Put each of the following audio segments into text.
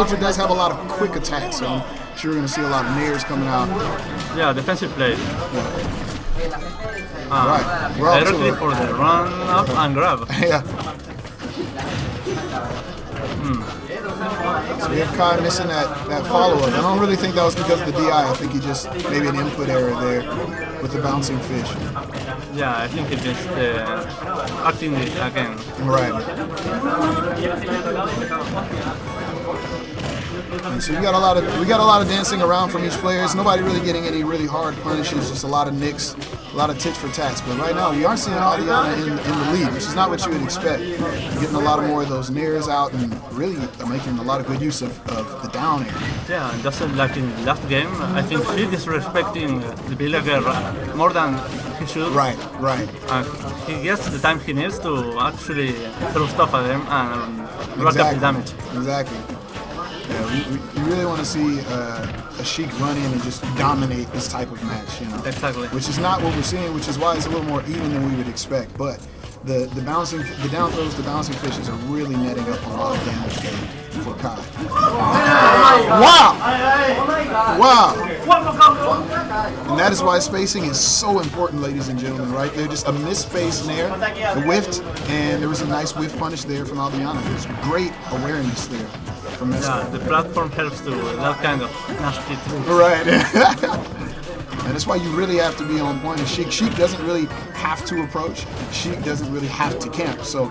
Villager does have a lot of quick attacks, so I'm sure we're going to see a lot of nairs coming out. Yeah, defensive play. Right. Directly for the run up and grab. Yeah. So we have Kai missing that follow-up. I don't really think that was because of the DI. I think he just maybe an input error there with the bouncing fish. Yeah, I think he just acting it again. Right. And so we got a lot of dancing around from each player. It's nobody really getting any really hard punishes. Just a lot of nicks, a lot of tits for tats. But right now we are seeing Adiana in the lead, which is not what you would expect. Getting a lot of more of those nairs out and really making a lot of good use of the down air. Yeah, and just like in the last game, I think he's disrespecting the villager more than he should. Right. He gets the time he needs to actually throw stuff at him and rack up the damage. Exactly. Yeah, we really want to see a Sheik run in and just dominate this type of match, you know. Exactly. Which is not what we're seeing, which is why it's a little more even than we would expect. But the down throws, the bouncing fishes are really netting up a lot of damage there for Kai. Wow! And that is why spacing is so important, ladies and gentlemen, right? They're just a misspaced nair, the whiffed, and there was a nice whiff punish there from Albiana. There's great awareness there. Yeah, the platform helps to that kind of nasty thing. Right. And that's why you really have to be on point. And Sheik doesn't really have to approach. Sheik doesn't really have to camp. So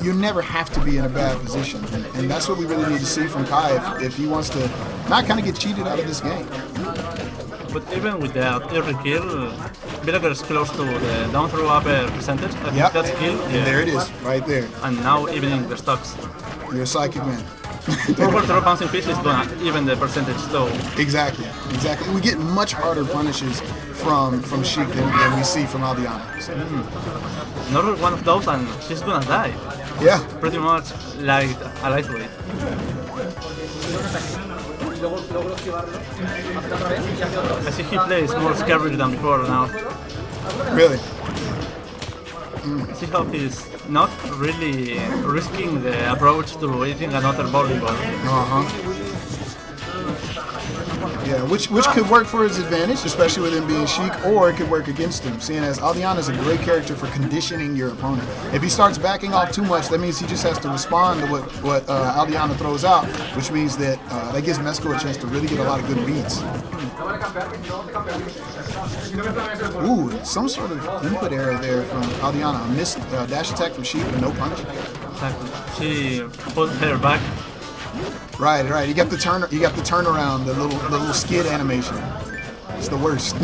you never have to be in a bad position. And that's what we really need to see from Kai if he wants to not kind of get cheated out of this game. But even with that every kill, Villager is close to the down throw upper percentage. I think that's kill. And there it is, right there. And now evening the stocks. You're a psychic man. Forward throw bouncing fish is gonna even the percentage though. Exactly. We get much harder punishes from Sheik than we see from Albiana. Another one of those and she's gonna die. Yeah. Pretty much like a lightweight. I see he plays more scary than before now. Really? See how he's not really risking the approach to hitting another bowling ball. Yeah, which could work for his advantage, especially with him being Sheik, or it could work against him, seeing as Albiana is a great character for conditioning your opponent. If he starts backing off too much, that means he just has to respond to what Albiana throws out, which means that that gives Mesco a chance to really get a lot of good reads. Ooh, some sort of input error there from Albiana. A missed dash attack from Sheik and no punish. Exactly. She pulled her back. Right. You got the turnaround, the little skid animation. It's the worst.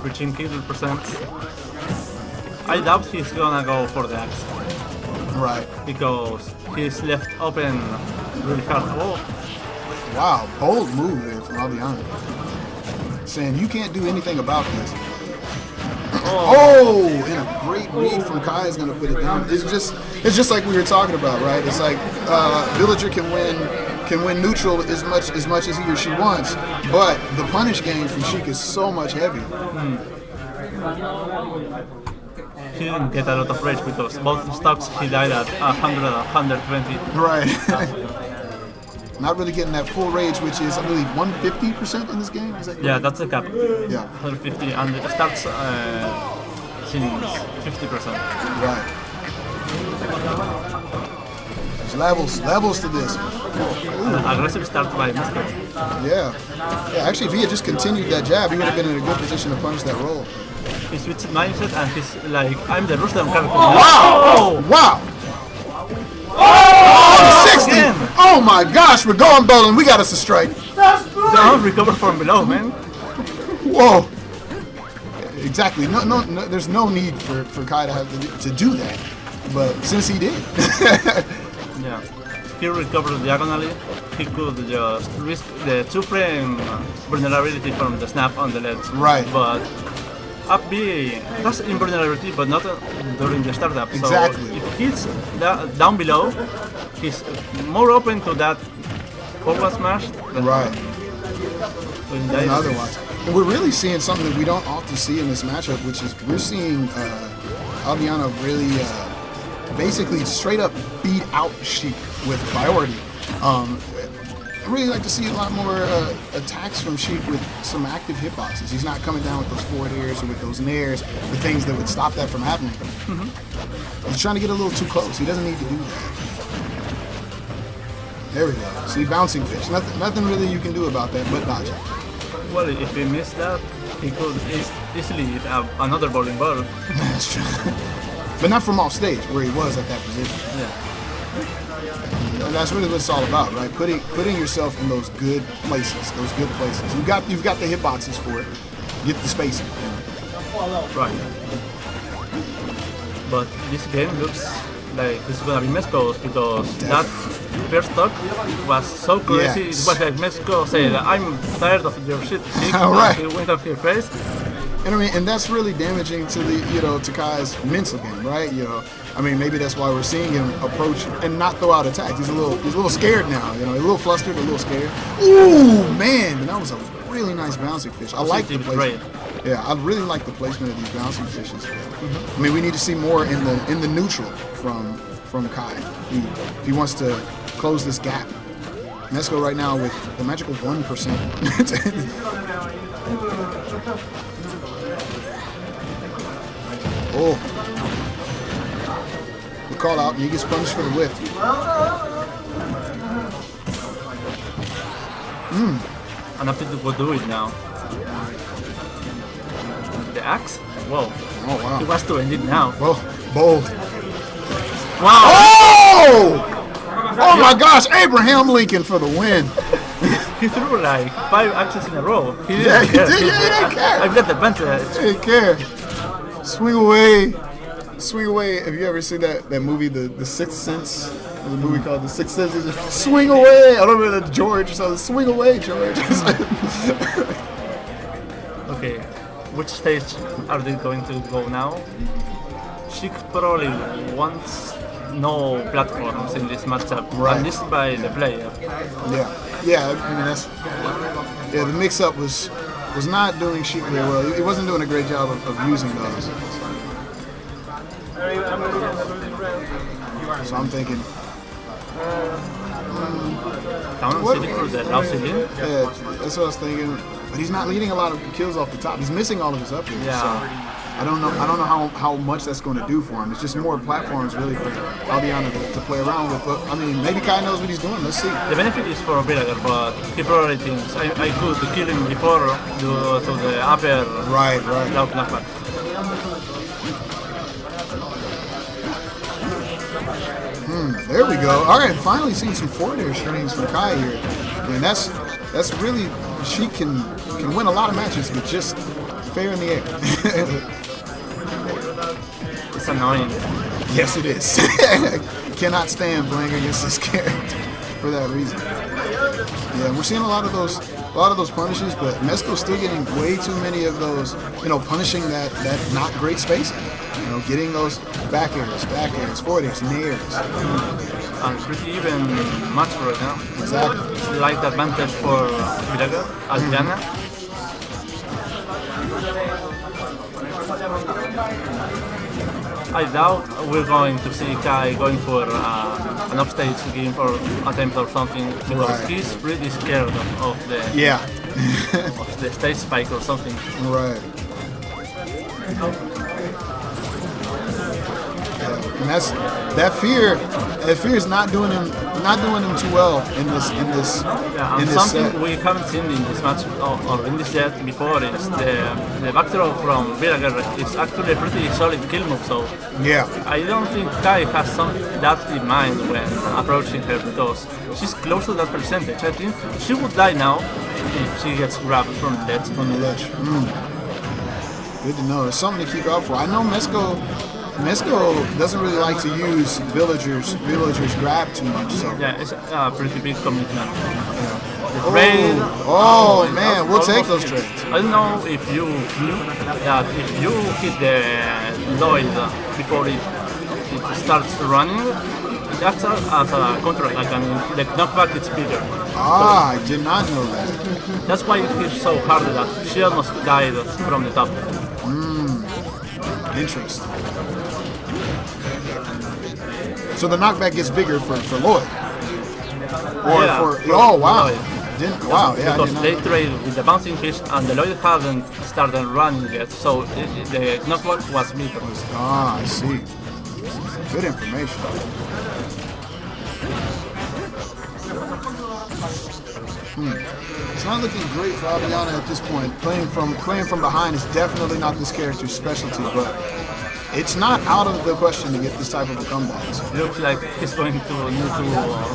Reaching kill percent. I doubt he's gonna go for the axe. Right. Because he's left open really hard. Oh. Wow, bold move there from Albiana. Saying you can't do anything about this. Oh, and a great read from Kai is going to put it down. It's just like we were talking about, right? It's like Villager can win neutral as much as he or she wants, but the punish game from Sheik is so much heavier. He didn't get a lot of rage because both stocks he died at 100 and 120. Right. Not really getting that full rage, which is, I believe, 150% in this game. Is that correct? Yeah, that's the cap. Yeah. 150, and it starts since 50%. Right. There's levels to this. Aggressive start by Mescoman. Yeah. Actually, if he had just continued that jab, he would have been in a good position to punish that roll. He switched mindset and he's like, I'm the Rustam character. Wow! Wow! Oh, 60! Oh my gosh, we're going bowling. We got us a strike. Don't recover from below, man. Whoa. Exactly. No, there's no need for Kai to have to do that. But since he did. Yeah. He recovered diagonally. He could just risk the 2-frame vulnerability from the snap on the ledge. Right. But up B has invulnerability, but not during the startup. Exactly. So if he's down below, he's more open to that forward smash. Right. Than otherwise. And we're really seeing something that we don't often see in this matchup, which is we're seeing Albiana really basically straight up beat out Sheik with priority. I really like to see a lot more attacks from Sheik with some active hitboxes. He's not coming down with those forward airs or with those nairs, the things that would stop that from happening. He's trying to get a little too close. He doesn't need to do that. There we go. See, bouncing fish. Nothing really you can do about that but dodge it. Well, if he missed that, he could easily have another bowling ball. That's true. But not from off stage, where he was at that position. Yeah. And that's really what it's all about, right? Putting yourself in those good places, You've got the hitboxes for it. Get the spacing. Right. But this game looks like it's gonna be Mesco's because that first talk was so crazy. Yes. It was like Mesco said, "I'm tired of your shit." Right. He went off your face. And I mean, and that's really damaging to to Kai's mental game, right? I mean, maybe that's why we're seeing him approach and not throw out attacks. He's a little scared now, a little flustered, a little scared. Ooh, man, that was a really nice bouncing fish. I like the placement. Yeah, I really like the placement of these bouncing fishes. I mean, we need to see more in the neutral from Kai if he wants to close this gap. Mesco right now with the magical 1%. Oh. The call out, and he gets punished for the whiff. And up to go do it now. The axe? Whoa. Oh, wow. He was to end it now. Well, bold. Wow! Oh! Oh my gosh, Abraham Lincoln for the win. He threw like 5 axes in a row. He didn't Yeah, care. he didn't care. I've got the advantage. He didn't care. Swing away. Swing away. Have you ever seen that movie, The Sixth Sense? There's a movie called The Sixth Sense. It's just, swing away. I don't know if that's George or something. Swing away, George. Okay, which stage are they going to go now? Sheik probably wants no platforms in this matchup, at least by the player. Yeah. I mean the mix-up was not doing Sheik very well. He wasn't doing a great job of using those. So I'm thinking. Down city for the low ceiling? Yeah, that's what I was thinking. But he's not leading a lot of kills off the top. He's missing all of his up here. Yeah. So I don't know how much that's going to do for him. It's just more platforms really for Aldiana to play around with. But I mean, maybe Kai knows what he's doing. Let's see. The benefit is for Villager, but he probably thinks I could kill him before to the upper Right. low knockback. There we go. All right, finally seeing some forward air strings from Kai here. And that's really, she can win a lot of matches with just fair in the air. It's annoying. Yes, it is. Cannot stand playing against this character for that reason. Yeah, we're seeing a lot of those punishes, but Mesco's still getting way too many of those, punishing that not great spacing. Getting those back airs, forward airs, nairs. And pretty even match right now. Exactly. Slight advantage for Villager, Aldiana. I doubt we're going to see Kai going for an upstage game or attempt or something because he's pretty scared of the of the stage spike or something. Right. And that fear is not doing him too well in this something set. we haven't seen in this match or in this set before is the back throw from Villager is actually a pretty solid kill move. So yeah, I don't think Kai has that in mind when approaching her because she's close to that percentage. I think she would die now if she gets grabbed from the ledge. Good to know. There's something to keep out for. I know Mesco doesn't really like to use villagers grab too much. So yeah, it's a pretty big commitment. Oh man, we'll take those trades. I don't know if you hit the Lloyd before it starts running, it acts as a counter attack and the knockback is bigger. I did not know that. That's why it hits so hard that she almost died from the top. Interesting. So the knockback gets bigger for Lloyd. Or Yeah, for oh wow. Lloyd. Wow, yeah. Because they trade with the bouncing fish and the Lloyd hadn't started running yet, so the knockback was bigger. Ah, I see. Good information. It's not looking great for Aviana at this point. Playing from behind is definitely not this character's specialty, but it's not out of the question to get this type of a comeback. So. Looks like he's going to need to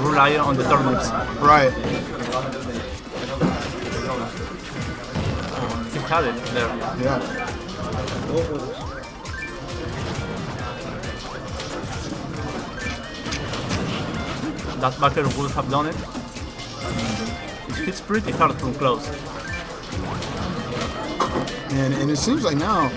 rely on the turnips. Right. He had it there. Yeah. That backer would have done it. It hits pretty hard from close. And it seems like now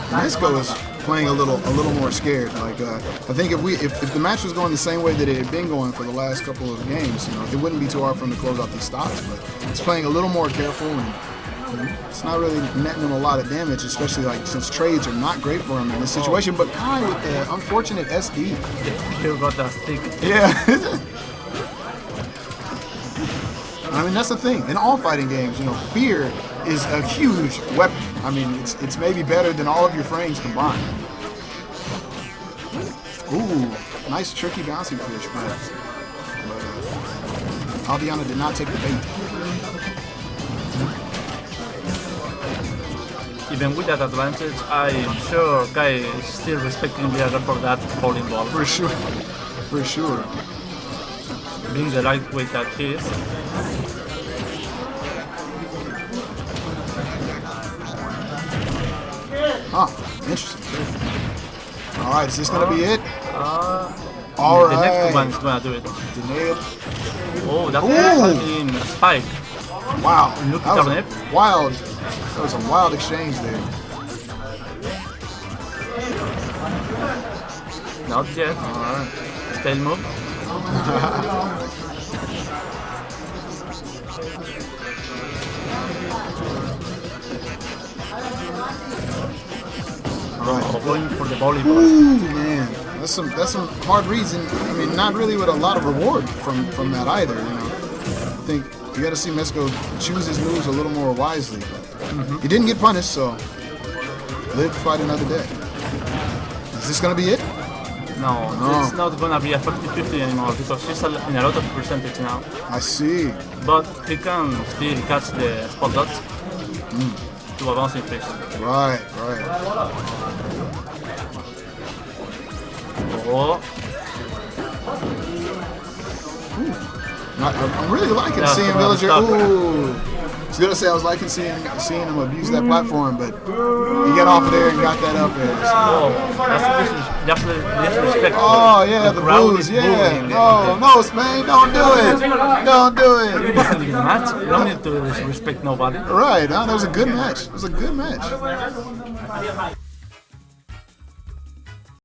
Mesco is playing a little more scared. Like I think if the match was going the same way that it had been going for the last couple of games, it wouldn't be too hard for him to close out these stocks. But it's playing a little more careful, and it's not really netting him a lot of damage, especially since trades are not great for him in this situation. But Kai with the unfortunate SD. He got that stick. Yeah. I mean, that's the thing. In all fighting games, fear is a huge weapon. I mean, it's maybe better than all of your frames combined. Ooh, nice tricky bouncing fish, but Aviana did not take the bait. Even with that advantage, I'm sure Kai is still respecting the other for that bowling ball. For sure. For sure. Being the lightweight that he is. Huh, interesting. Alright, is this gonna be it? Alright. The next one is gonna do it. Delayed. Oh, that has been a spike. Wow. Look That was at it. wild. That was a wild exchange there. Not yet. Alright. Stale move. Right. Going for the volleyball. Ooh, man, that's some hard reads, and I mean, not really with a lot of reward from that either. I think you got to see Mesco choose his moves a little more wisely. But he didn't get punished, so live to fight another day. Is this gonna be it? No, it's not gonna be a 50-50 anymore because she's in a lot of percentage now. I see. But he can still catch the spot dots to a bouncing fish. Right. Oh. I'm really liking seeing Villager. Ooh. I was gonna say I was liking seeing him abuse that platform, but he got off of there and got that up there. Oh, that's disrespect. Oh yeah, the booze, yeah. No, Spain, don't do it. Don't do it. It wasn't even a match. You don't need to disrespect nobody. Right, that was a good match. It was a good match.